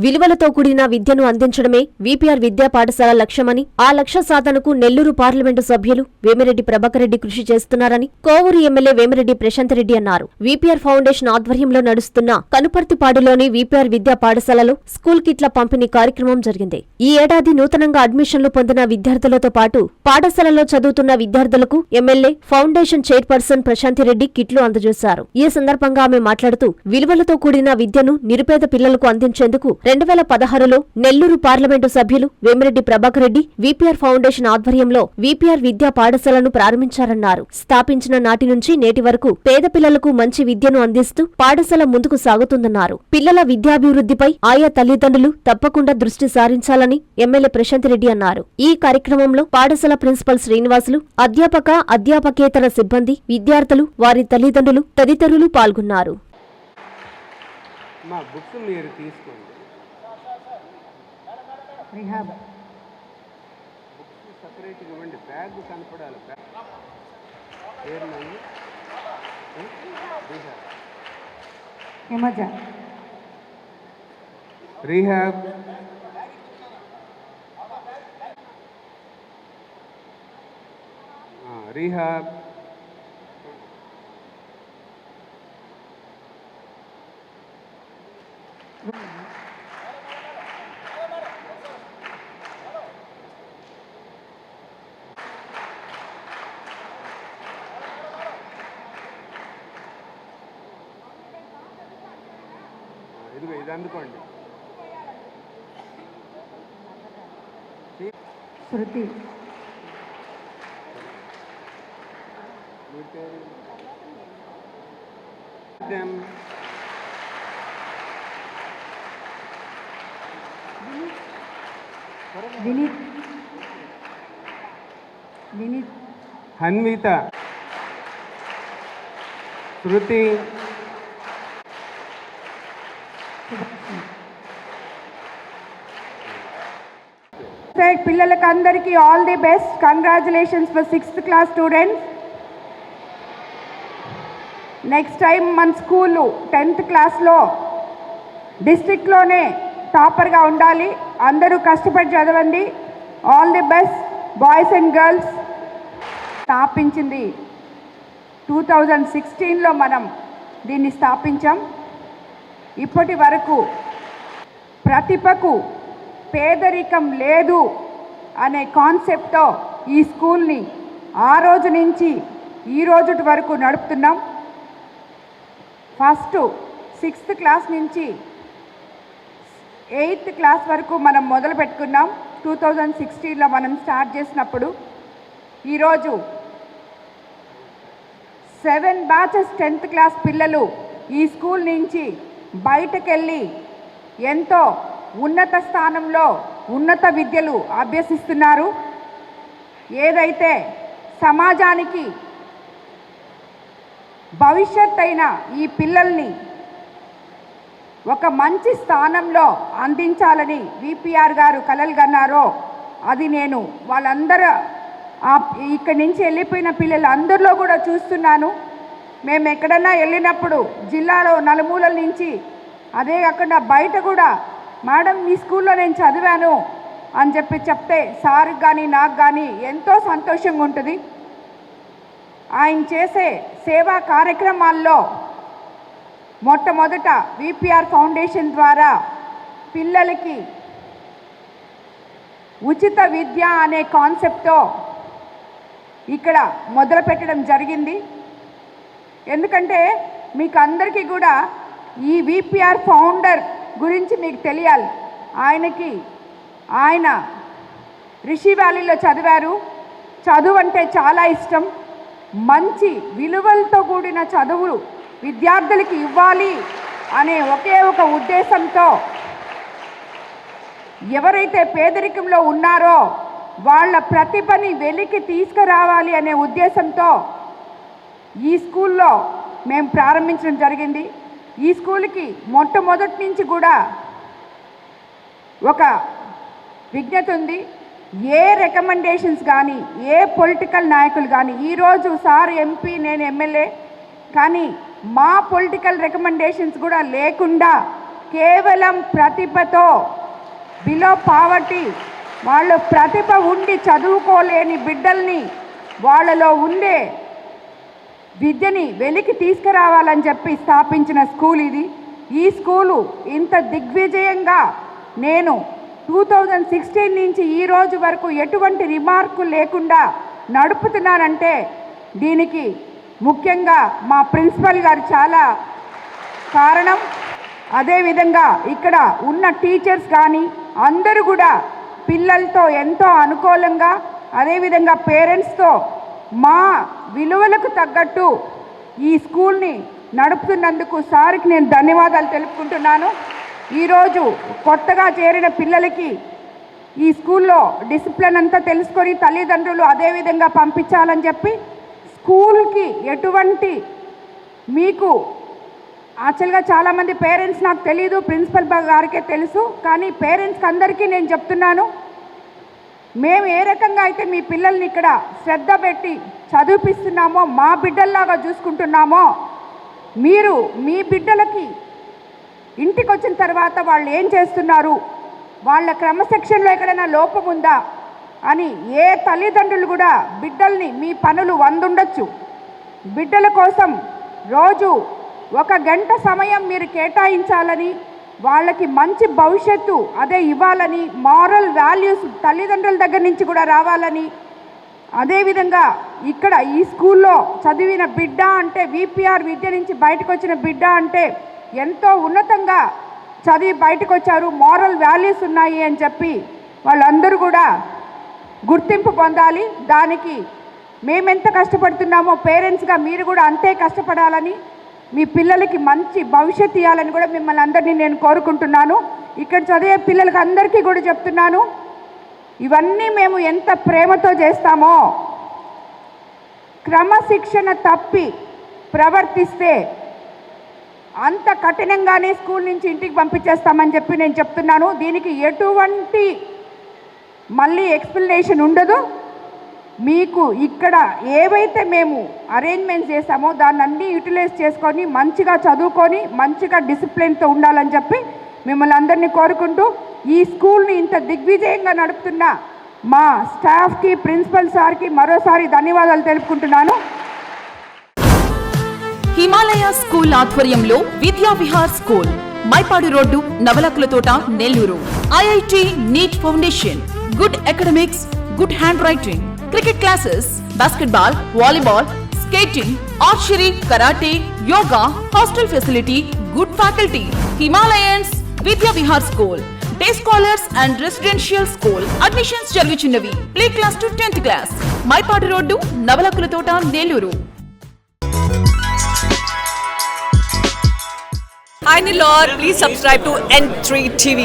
విలువలతో కూడిన విద్యను అందించడమే వీపీఆర్ విద్యా పాఠశాల లక్ష్యమని, ఆ లక్ష్య సాధనకు నెల్లూరు పార్లమెంటు సభ్యులు వేమిరెడ్డి ప్రభాకర్ రెడ్డి కృషి చేస్తున్నారని కోవూరు ఎమ్మెల్యే వేమిరెడ్డి ప్రశాంత్ రెడ్డి అన్నారు. వీపీఆర్ ఫౌండేషన్ ఆధ్వర్యంలో నడుస్తున్న కనుపర్తిపాడులోని వీపీఆర్ విద్యా పాఠశాలలో స్కూల్ కిట్ల పంపిణీ కార్యక్రమం జరిగింది. ఈ ఏడాది నూతనంగా అడ్మిషన్లు పొందిన విద్యార్థులతో పాటు పాఠశాలలో చదువుతున్న విద్యార్థులకు ఎమ్మెల్యే ఫౌండేషన్ చైర్పర్సన్ ప్రశాంతిరెడ్డి కిట్లు అందజేశారు. ఈ సందర్భంగా ఆమె మాట్లాడుతూ విలువలతో కూడిన విద్యను నిరుపేద పిల్లలకు అందించేందుకు 2016లో నెల్లూరు పార్లమెంటు సభ్యులు వేమిరెడ్డి ప్రభాకర్ రెడ్డి వీపీఆర్ ఫౌండేషన్ ఆధ్వర్యంలో వీపీఆర్ విద్యా పాఠశాలను ప్రారంభించారన్నారు. స్థాపించిన నాటి నుంచి నేటి వరకు పేద పిల్లలకు మంచి విద్యను అందిస్తూ పాఠశాల ముందుకు సాగుతుందన్నారు. పిల్లల విద్యాభివృద్ధిపై ఆయా తల్లిదండ్రులు తప్పకుండా దృష్టి సారించాలని ఎమ్మెల్యే ప్రశాంత్ రెడ్డి అన్నారు. ఈ కార్యక్రమంలో పాఠశాల ప్రిన్సిపల్ శ్రీనివాసులు, అధ్యాపకేతర సిబ్బంది, విద్యార్థులు, వారి తల్లిదండ్రులు తదితరులు పాల్గొన్నారు. మా బుక్స్ మీరు తీసుకోండి. రిహాబ్ బుక్స్ సపరేట్గా ఇవ్వండి. బ్యాగ్ కనపడాలి. పేరు హిమజ రీహాబ్, రీహాబ్, ఇదిగో ఇది అందుకోండి. శృతి వినీత్ వినీత్ హన్విత, శృతి, పిల్లలకు అందరికీ all the best. Congratulations for 6th class students. Next time మన స్కూలు 10th క్లాస్లో డిస్ట్రిక్ట్లోనే టాపర్గా ఉండాలి. అందరూ కష్టపడి చదవండి. All the best boys and girls. స్థాపించింది 2016లో మనం దీన్ని స్థాపించాం. ఇప్పటి వరకు ప్రతిభకు పేదరికం లేదు అనే కాన్సెప్ట్తో ఈ స్కూల్ని ఆ రోజు నుంచి ఈ రోజు వరకు నడుపుతున్నాం. ఫస్ట్ 6th క్లాస్ నుంచి 8th క్లాస్ వరకు మనం మొదలు పెట్టుకున్నాం. 2016లో మనం స్టార్ట్ చేసినప్పుడు ఈరోజు 7 బ్యాచెస్ 10th క్లాస్ పిల్లలు ఈ స్కూల్ నుంచి బయటకెళ్ళి ఎంతో ఉన్నత స్థానంలో ఉన్నత విద్యలు అభ్యసిస్తున్నారు. ఏదైతే సమాజానికి భవిష్యత్ అయిన ఈ పిల్లల్ని ఒక మంచి స్థానంలో అందించాలని వీపీఆర్ గారు కలలు కన్నారో అది నేను వాళ్ళందరూ ఇక్కడి నుంచి వెళ్ళిపోయిన పిల్లలు అందరిలో కూడా చూస్తున్నాను. మేము ఎక్కడన్నా వెళ్ళినప్పుడు జిల్లాలో నలుమూలల నుంచి, అదే కాకుండా బయట కూడా మేడం మీ స్కూల్లో నేను చదివాను అని చెప్తే సార్కి కానీ నాకు కానీ ఎంతో సంతోషంగా ఉంటుంది. ఆయన చేసే సేవా కార్యక్రమాల్లో మొట్టమొదట వీపీఆర్ ఫౌండేషన్ ద్వారా పిల్లలకి ఉచిత విద్య అనే కాన్సెప్ట్తో ఇక్కడ మొదలు పెట్టడం జరిగింది. ఎందుకంటే మీకు అందరికీ కూడా ఈ వీపీఆర్ ఫౌండర్ గురించి మీకు తెలియాలి. ఆయన రిషి వ్యాలీలో చదివారు. చదువు అంటే చాలా ఇష్టం. మంచి విలువలతో కూడిన చదువులు విద్యార్థులకి ఇవ్వాలి అనే ఒకే ఒక ఉద్దేశంతో ఎవరైతే పేదరికంలో ఉన్నారో వాళ్ళ ప్రతిభని వెలికి తీసుకురావాలి అనే ఉద్దేశంతో ఈ స్కూల్లో మేము ప్రారంభించడం జరిగింది. ఈ స్కూల్కి మొట్టమొదటి నుంచి కూడా ఒక విజ్ఞత ఉంది. ఏ రికమెండేషన్స్ కానీ ఏ పొలిటికల్ నాయకులు కానీ, ఈరోజు సార్ ఎంపీ నేను ఎమ్మెల్యే, కానీ మా పొలిటికల్ రికమెండేషన్స్ కూడా లేకుండా కేవలం ప్రతిభతో బిలో పావర్టీ వాళ్ళు ప్రతిభ ఉండి చదువుకోలేని బిడ్డల్ని వాళ్ళలో ఉండే విద్యని వెలికి తీసుకురావాలని చెప్పి స్థాపించిన స్కూల్ ఇది. ఈ స్కూలు ఇంత దిగ్విజయంగా నేను 2016 నుంచి ఈ రోజు వరకు ఎటువంటి రిమార్కు లేకుండా నడుపుతున్నానంటే దీనికి ముఖ్యంగా మా ప్రిన్సిపల్ గారు చాలా కారణం. అదేవిధంగా ఇక్కడ ఉన్న టీచర్స్ కానీ అందరూ కూడా పిల్లలతో ఎంతో అనుకూలంగా, అదేవిధంగా పేరెంట్స్తో మా విలువలకు తగ్గట్టు ఈ స్కూల్ని నడుపుతున్నందుకు సార్కి నేను ధన్యవాదాలు తెలుపుకుంటున్నాను. ఈరోజు కొత్తగా చేరిన పిల్లలకి ఈ స్కూల్లో డిసిప్లిన్ అంతా తెలుసుకొని తల్లిదండ్రులు అదేవిధంగా పంపించాలని చెప్పి స్కూల్కి ఎటువంటి మీకు యాక్చువల్గా చాలామంది పేరెంట్స్ నాకు తెలీదు, ప్రిన్సిపల్ గారికే తెలుసు, కానీ పేరెంట్స్కి అందరికీ నేను చెప్తున్నాను, మేము ఏ రకంగా అయితే మీ పిల్లల్ని ఇక్కడ శ్రద్ధ పెట్టి చదివిపిస్తున్నామో, మా బిడ్డల్లాగా చూసుకుంటున్నామో, మీరు మీ బిడ్డలకి ఇంటికి వచ్చిన తర్వాత వాళ్ళు ఏం చేస్తున్నారు, వాళ్ళ క్రమశిక్షణలో ఎక్కడైనా లోపం ఉందా అని ఏ తల్లిదండ్రులు కూడా బిడ్డల్ని మీ పనులు 100 ఉండొచ్చు, బిడ్డల కోసం రోజు 1 గంట సమయం మీరు కేటాయించాలని, వాళ్ళకి మంచి భవిష్యత్తు అదే ఇవ్వాలని, మారల్ వాల్యూస్ తల్లిదండ్రుల దగ్గర నుంచి కూడా రావాలని, అదేవిధంగా ఇక్కడ ఈ స్కూల్లో చదివిన బిడ్డ అంటే విపిఆర్ విద్య నుంచి బయటకు వచ్చిన బిడ్డ అంటే ఎంతో ఉన్నతంగా చదివి బయటకు వచ్చారు, మారల్ వాల్యూస్ ఉన్నాయి అని చెప్పి వాళ్ళందరూ కూడా గుర్తింపు పొందాలి. దానికి మేమెంత కష్టపడుతున్నామో పేరెంట్స్గా మీరు కూడా అంతే కష్టపడాలని, మీ పిల్లలకి మంచి భవిష్యత్తు ఇవ్వాలని కూడా మిమ్మల్ని అందరినీ నేను కోరుకుంటున్నాను. ఇక్కడ చదివే పిల్లలకి అందరికీ కూడా చెప్తున్నాను, ఇవన్నీ మేము ఎంత ప్రేమతో చేస్తామో, క్రమశిక్షణ తప్పి ప్రవర్తిస్తే అంత కఠినంగానే స్కూల్ నుంచి ఇంటికి పంపించేస్తామని చెప్పి నేను చెప్తున్నాను. దీనికి ఎటువంటి మళ్ళీ ఎక్స్ప్లెనేషన్ ఉండదు. మీకు ఇక్కడ ఏవైతే మేము అరేంజ్మెంట్స్ చేసామో దాన్ని అన్నీ యూటిలైజ్ చేసుకొని మంచిగా చదువుకొని మంచిగా డిసిప్లిన్తో ఉండాలని చెప్పి మిమ్మల్ని అందరినీ కోరుకుంటూ ఈ స్కూల్ని ఇంత దిగ్విజయంగా నడుపుతున్న మా స్టాఫ్కి, ప్రిన్సిపల్ సార్కి మరోసారి ధన్యవాదాలు తెలుపుకుంటున్నాను. హిమాలయ స్కూల్ ఆధ్వర్యంలో Vidya Vihar school, Mypadu road, Navalakulathota, Nellore. IIT NEET foundation, good academics, good handwriting, cricket classes, basketball, volleyball, skating, archery, karate, yoga, hostel facility, good faculty. Himalayans Vidya Vihar school, day scholars and residential school. Admissions జరుగుచున్నవి. Play class to 10th class. Mypadu road, Navalakulathota, Nellore. Hi Nilor, please subscribe to N3 TV.